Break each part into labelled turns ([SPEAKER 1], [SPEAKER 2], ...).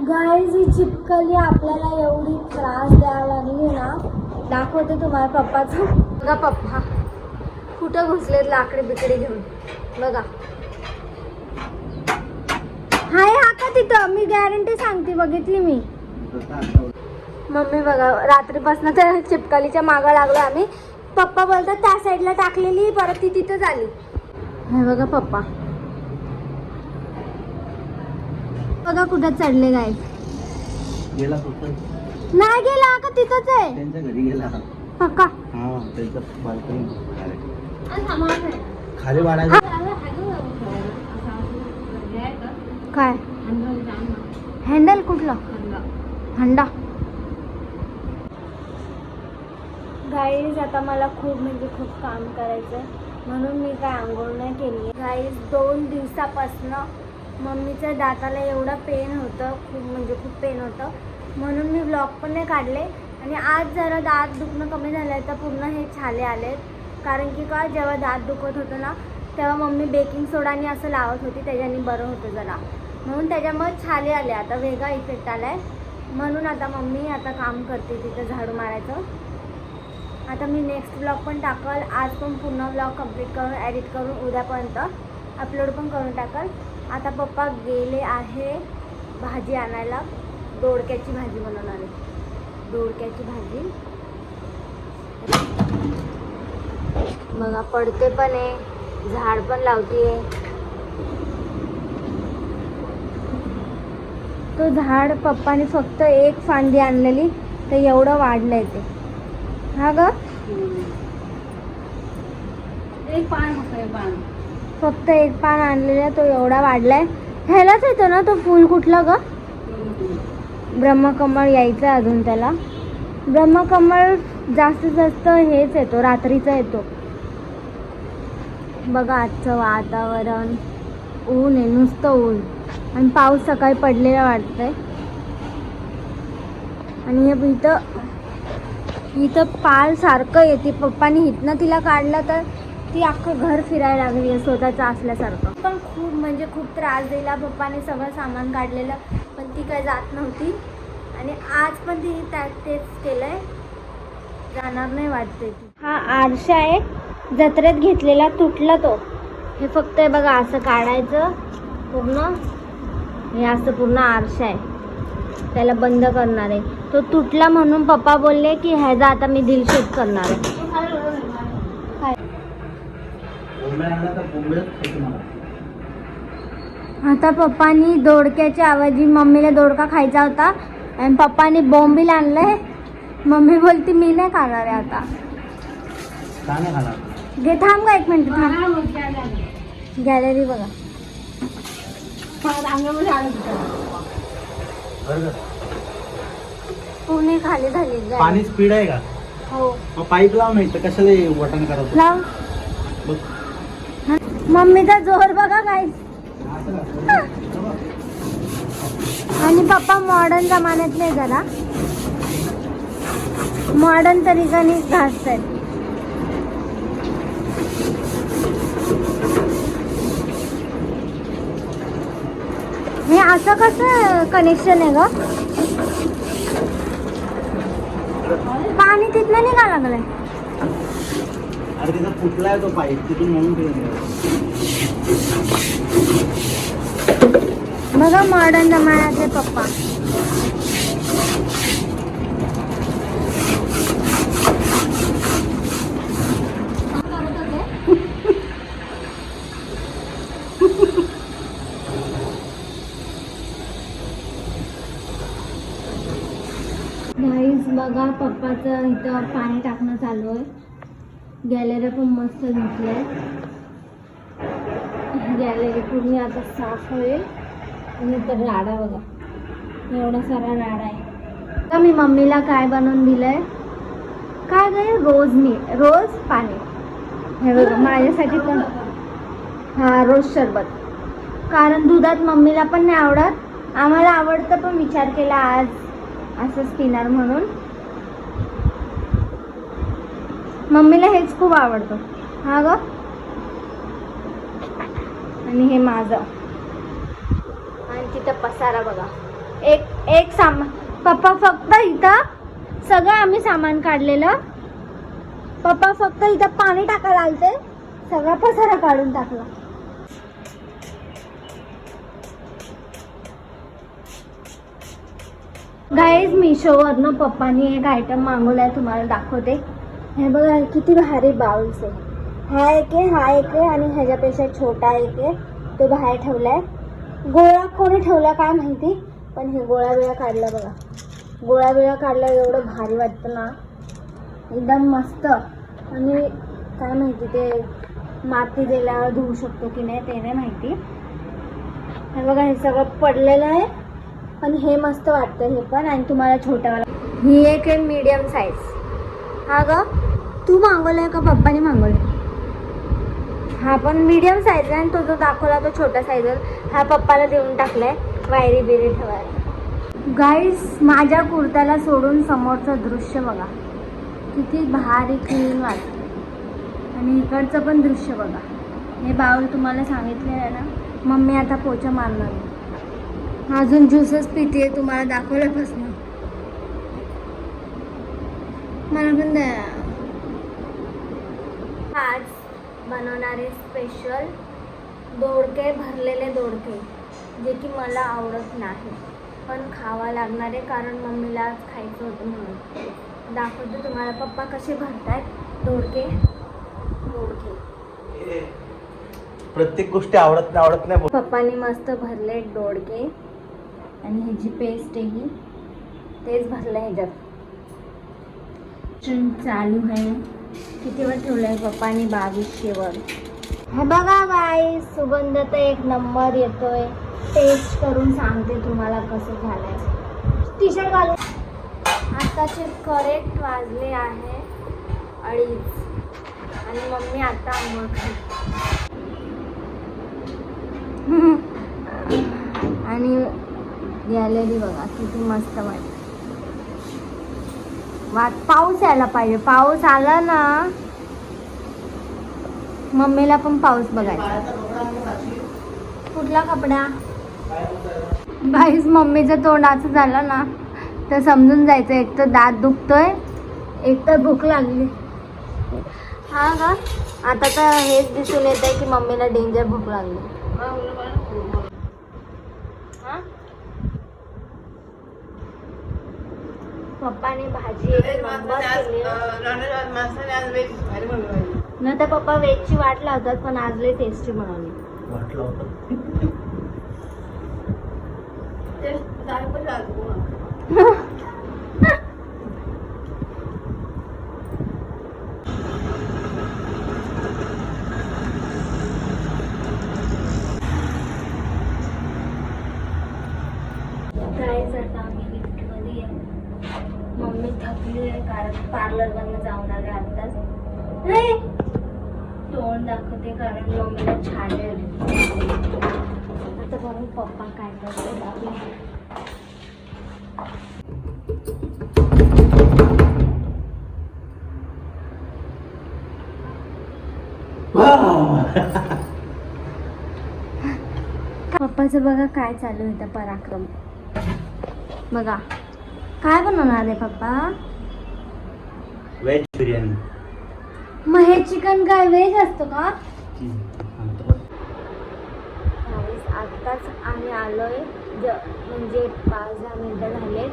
[SPEAKER 1] Guys ही चिपकली आपल्याला एवढी त्रास द्यायला लागली ना. दाखवते तुम्हाला पप्पाचं. बघा पप्पा कुठं घुसलेत लाकडे बिकडे घेऊन. बघा हाय हा का तिथं. मी गॅरंटी सांगते, बघितली मी. मम्मी बघा रात्रीपासून त्या चिपकलीच्या मागं लागलो आम्ही. पप्पा बोलतात त्या साईडला टाकलेली, परत ती तिथं झाली. हे बघा पप्पा बघा कुठं चढले गाय.
[SPEAKER 2] गेला
[SPEAKER 1] नाही गेला का तिथंच आहे.
[SPEAKER 2] त्यांच्या घरी गेला
[SPEAKER 1] पक्का.
[SPEAKER 2] हा त्यांचं बाल्कनी खाली वाढायचं.
[SPEAKER 1] काय हँडल कुठलं. हंडा. गाईज आता मला खूप म्हणजे खूप काम करायचं आहे, म्हणून मी काय आंघोळ नाही केली. गाईज 2 दिवसापासून मम्मीच्या दाताला एवढं पेन होतं, खूप म्हणजे खूप पेन होतं, म्हणून मी व्लॉग पण नाही काढले. आणि आज जरा दात दुखणं कमी झालं आहे तर पूर्ण हे छाले आलेत. कारण की का जेव्हा दात दुखत होतं ना तेव्हा मम्मी बेकिंग सोडाने असं लावत होती, त्याच्याने बरं होतं जरा, म्हणून त्याच्यामुळे छाले आले. आता वेगळा इफेक्ट आला आहे, म्हणून आता मम्मी आता काम करते तिथं झाडू मारायचं. आता मी नेक्स्ट व्लॉग पण टाकल. आज पण पूर्ण व्लॉग कंप्लीट करून एडिट करून उद्यापर्यंत अपलोड पण करून टाकल. आता पप्पा गेले आहे भाजी आणायला. दोडक्याची भाजी बनवणार आहे. दोडक्याची भाजी बघा पडते पण आहे, झाड पण लावते. तो झाड पप्पाने फक्त एक फांदी आणलेली तर एवढं वाढलंय ते. हा ग
[SPEAKER 3] एक पान होतं. पान
[SPEAKER 1] फक्त एक पान आणलेलं, तो एवढा वाढलाय. ह्यालाच येतो ना तो फूल कुठलं ग. ब्रह्मकमळ यायचं अजून त्याला. ब्रह्मकमळ जास्तीत जास्त हेच येतो, रात्रीचा येतो. बघा आजचं वातावरण ऊन आहे, नुसतं ऊन, आणि पाऊस सकाळी पडलेला वाटतंय. आणि हे इथं पाल सारखं येते. पप्पानी इथनं तिला काढलं तर ती अख्खं घर फिरायला लागली आहे स्वतःचं असल्यासारखं. पण खूप म्हणजे खूप त्रास दिला. पप्पाने सगळं सामान काढलेलं पण ती काय जात नव्हती. आणि आज पण तिने तेच केलंय, जाणार नाही वाटते ती. हा आरशा आहे, जत्रेत घेतलेला, तुटला तो. हे फक्त आहे बघा असं काढायचं पूर्ण. हे असं पूर्ण आरशा आहे, त्याला बंद करणार आहे. तो तुटला म्हणून पप्पा बोलले की ह्याचा आता मी दिलशेद करणार आहे. आता पप्पानी दोडक्याच्या ऐवजी मम्मीला दोडका खायचा होता आणि पप्पानी बोंबील आणलंय. मम्मी बोलती मी नाही खाणार आहे आता. घे थांब का 1 मिनिट थांब. गॅलरी बघा. पुणे खाली झाली.
[SPEAKER 2] पाणी स्पीड आहे का.
[SPEAKER 1] हो
[SPEAKER 2] मग पाईप लाव नाही तर कशाला वटण करत.
[SPEAKER 1] लाव. मम्मीचा जोर बघा काय. आणि पप्पा मॉडर्न जमान्यातले, जरा मॉडर्न तरीकाने घासतात. हे असं कसं कनेक्शन आहे ग. पाणी तिथलं निघा लागलंय.
[SPEAKER 2] अरे तिथं फुटलाय तो पाईप, तिथून म्हणून
[SPEAKER 1] बघा मॉडर्न जमान्यातले पप्पा. गाईज बघा पप्पाचं इथं पाणी टाकणं चालू आहे. गॅलरी पण मस्त धुतलंय. गॅलरी पूर्ण आता साफ होईल. आणि तर राडा बघा, एवढा सारा राडा आहे. आता मी मम्मीला काय बनवून दिलंय, काय काय रोज पाणी. हे बघा माझ्यासाठी पण. हा रोज सरबत, कारण दुधात मम्मीला पण नाही आवडत, आम्हाला आवडतं, पण विचार केला आज असंच पिणार म्हणून. मम्मीला हेच खूप आवडतं. हा ग आणि हे माझं. आणि तिथं पसारा बघा. एक सामान पप्पा फक्त इथं सगळं आम्ही सामान काढलेलं. पप्पा फक्त इथं पाणी टाकायला आलते, सगळा पसारा काढून टाकला. गाईज मिशोवरनं पप्पानी एक आयटम मागवलाय, तुम्हाला दाखवते. हे बघा किती भारी बाउल्स आहे. हा एक आहे आणि ह्याच्यापेक्षा छोटा एक आहे, तो बाहेर ठेवलाय. गोळा कोणी ठेवला काय माहिती, पण हे गोळा काढला बघा. गोळा काढला, एवढं भारी वाटतं ना, एकदम मस्त. आणि काय माहिती ते माती दिल्यावर धुवू शकतो की नाही ते नाही माहिती. हे बघा हे सगळं पडलेलं आहे, पण हे मस्त वाटतं हे पण. आणि तुम्हाला छोटावाला ही एक आहे मीडियम साईज. हा ग तू मागवलाय का पप्पाने मागवलाय? हा पण मीडियम साईज आहे, आणि तो जो दाखवला तो छोटा साईज आहे. हा पप्पाला देऊन टाकलाय वायरी बिरी ठेवायला. गाईस माझ्या कुर्त्याला सोडून समोरचं दृश्य बघा किती भारी क्लीन वाटतं. आणि इकडचं पण दृश्य बघा. हे बाउल तुम्हाला सांगितलेलं आहे ना, मम्मी आता पोचा मारणार आहे. अजून ज्यूसेस पिते, तुम्हाला दाखवल्यापासून. मला पण द्या. आज बनवणारे स्पेशल दोडके, भरलेले दोडके, जे की मला आवडत नाही पण खावा लागणारे, कारण मम्मीला आज खायचं होतं म्हणून. दाखवते तुम्हाला पप्पा कसे भरतायत दोडके.
[SPEAKER 2] प्रत्येक गोष्टी आवडत नाही.
[SPEAKER 1] पप्पानी मस्त भरले दोडके, आणि ह्याची पेस्ट आहे ही, तेच भरलं ह्याच्यात. चालू आहे. कितीवर ठेवलं आहे पप्पानी? 2200वर. हे बघा गाईस, सुगंध तर एक नंबर येतोय. टेस्ट करून सांगते तुम्हाला कसं झालंय. टी शर्ट घालून. आताचे करेक्ट वाजले आहे 2:30, आणि मम्मी आता आंघोळ करते. आणि गॅलरी बघा किती मस्त वाटत. पाऊस यायला पाहिजे. पाऊस आला ना, मम्मीला पण पाऊस बघायचा. कुठला कपडा? बाईस मम्मीचं तोंड असं झालं ना तर समजून जायचं, एक तर दात दुखतोय, एक तर भूक लागली. हा का आता तर हेच दिसून येत आहे की मम्मीला डेंजर भूक लागली. पप्पाने भाजी एक नंबर केली ना. तर पप्पा वेजची वाट लावतात, पण आज लय टेस्टी बनवली.
[SPEAKER 2] वाटलं होतं.
[SPEAKER 1] आता आम्ही लिफ्टमध्ये आहे. मम्मी थकली आहे कारण पार्लरवरनं जाऊन आले आत्ताच. तोंड दाखवते कारण मम्मीला छान आहे. आता बघू पप्पा काय करतात. पप्पाचं बघा काय चालू आहे पराक्रम. बघा काय बनवणार आहे पप्पा?
[SPEAKER 2] व्हेज बिर्याणी.
[SPEAKER 1] मग हे चिकन काय व्हेज असतो का? आत्ताच आम्ही आलोय, म्हणजे 5-10 मिनिटं झाले.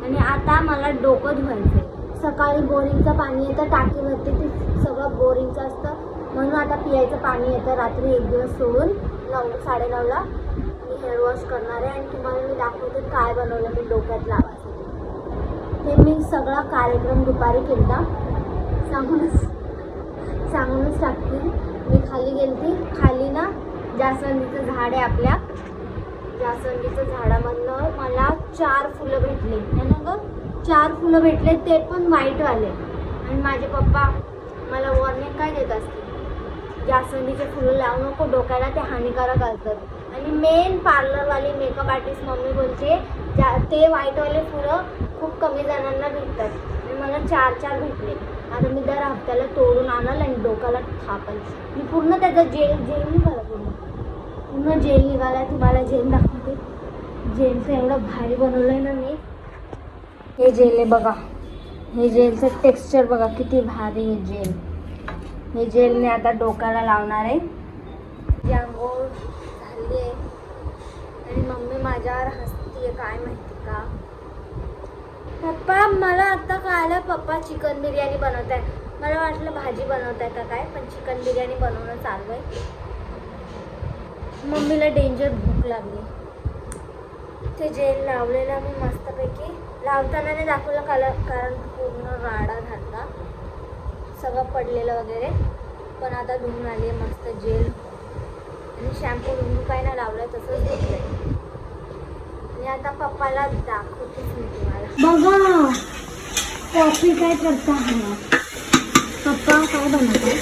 [SPEAKER 1] आणि आता मला डोकं धुवायचंय. सकाळी बोरिंगचं पाणी येतं टाकीवरती, ते सगळं बोरिंगचं असतं, म्हणून आता पियायचं पाणी येतं. रात्री एक दिवस सोडून 9-9:30ला मी हेअर वॉश करणार आहे. आणि तुम्हाला मी दाखवते काय बनवलं मी डोक्यात लावायचं. हे मी सगळा कार्यक्रम दुपारी केला, सांगूनच टाकते. मी खाली गेलती. खाली ना जास्वंदीचं झाड आहे आपल्या. जास्वंदीच्या झाडामधनं मला 4 फुलं भेटले. है ना ग? 4 फुलं भेटले, ते पण व्हाईटवाले. आणि माझे पप्पा मला वॉर्निंग काय देत असते, जास्वंदीचे फुलं लावू नको डोक्याला, ते हानिकारक असतात. आणि मेन पार्लरवाली मेकअप आर्टिस्ट मम्मी बोलते ते व्हाईटवाले फुलं खूप कमी जणांना भेटतात. आणि मला 4 भेटले. आता मी दर हप्त्याला तोडून आणाल आणि डोक्याला थापाल. मी पूर्ण त्याचा जेल नाही करा पूर्ण. पूर्ण जेल निघालाय. तुम्हाला जेल दाखवते. जेलचं एवढं भारी बनवलंय ना मी. हे जेल आहे बघा. हे जेलचं टेक्स्चर बघा किती भारी आहे जेल. हे जेल मी आता डोक्याला लावणार आहे. जी आंघोळ झाली आहे आणि मम्मी माझ्यावर हसतीये काय माहिती का. पप्पा मला आता कळालं पप्पा चिकन बिर्याणी बनवत आहे. मला वाटलं भाजी बनवत आहे का काय, पण चिकन बिर्याणी बनवणं चालू आहे. मम्मीला डेंजर भूक लागली. ते जेल लावलेलं मी मस्तपैकी लावताना नाही दाखवलं कारण पूर्ण राडा झाला, सगळं पडलेलं वगैरे. पण आता धुवून आली आहे मस्त जेल आणि शॅम्पू बिंपू काय नाही लावलं, तसंच धुतलंय. आणि आता पप्पाला दाखवतेच मी तुम्हाला. बघा कॉफी काय करता हा पप्पा काय बनवतो.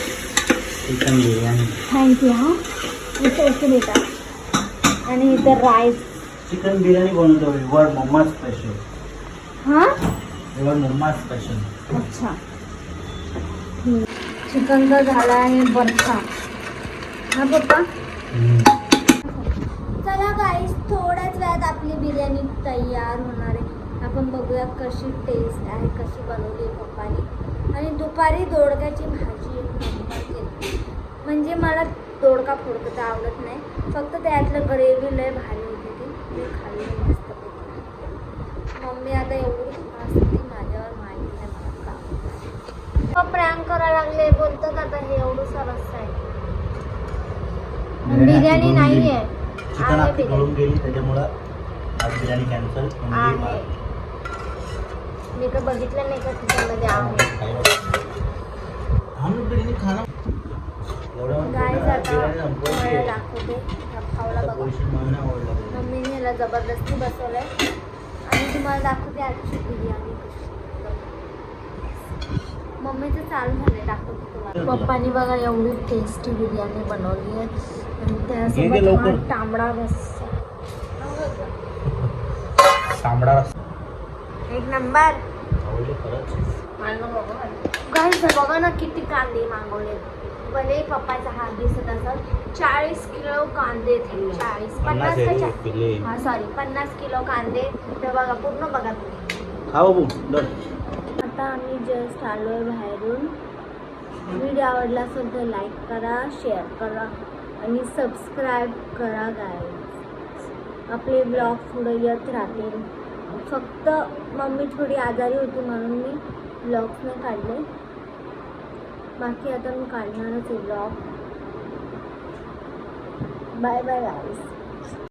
[SPEAKER 2] चिकन बिर्याणी.
[SPEAKER 1] थँक्यू. हा ओके बेटा. आणि इथं राईस.
[SPEAKER 2] चिकन बिर्याणी बनवतो वर मम्मा स्पेशल.
[SPEAKER 1] हां
[SPEAKER 2] वर मम्मा स्पेशल.
[SPEAKER 1] अच्छा. चिकन तर झाला आहे बरखा. हा पप्पा. चला गाईस थोड्याच वेळात आपली बिर्याणी तयार होणार आहे. आपण बघूया कशी टेस्ट आहे, कशी बनवली आहे पप्पानी. आणि दुपारी दोडक्याची भाजी एक नंबर केली. म्हणजे मला दोडका फोडकं तर आवडत नाही, फक्त त्यातलं ग्रेव्ही लय भारी होती ती. मी खाल्ली मस्तपैकी. मम्मी आता एवढी हसती माझ्यावर माहिती नाही मला का. प्रँक करायला लागले बोलतात आता हे एवढं सरस आहे. बिर्याणी नाही आहे.
[SPEAKER 2] चिकन आपली गळून गेली त्याच्यामुळं आज बिर्याणी कॅन्सल.
[SPEAKER 1] आहे. मी तर बघितलं नाही का त्याच्यामध्ये आहे.
[SPEAKER 2] हम बिर्याणी खाना
[SPEAKER 1] गाईज आता मला दाखवते खावला बघा. मम्मीने याला जबरदस्ती बसवलंय आणि तुम्हाला दाखवते आजची बिर्याणी कशी. मम्मीचं चालू झालंय दाखवते तुम्हाला. पप्पानी बघा एवढी टेस्टी बिर्याणी बनवली आहे आणि त्यासोबत हा तांबडा रस्सा.
[SPEAKER 2] तांबडा
[SPEAKER 1] एक नंबर. गाईज बघा ना किती कांदे मागवले. भले पप्पाचा हात दिसत असत. 40 किलो कांदे थे. 50 किलो कांदे. तर बघा पूर्ण बघा तुम्ही.
[SPEAKER 2] हा बाबू.
[SPEAKER 1] आता आम्ही जस्ट आलो आहे बाहेरून. व्हिडिओ आवडला असेल तर लाईक करा, शेअर करा आणि सबस्क्राईब करा गाईज. आपले ब्लॉग पुढे येत राहतील. फक्त मम्मी थोडी आजारी होती म्हणून मी ब्लॉग्स नाही काढले. बाकी आता मी काढणारच आहे ब्लॉग. Bye bye guys.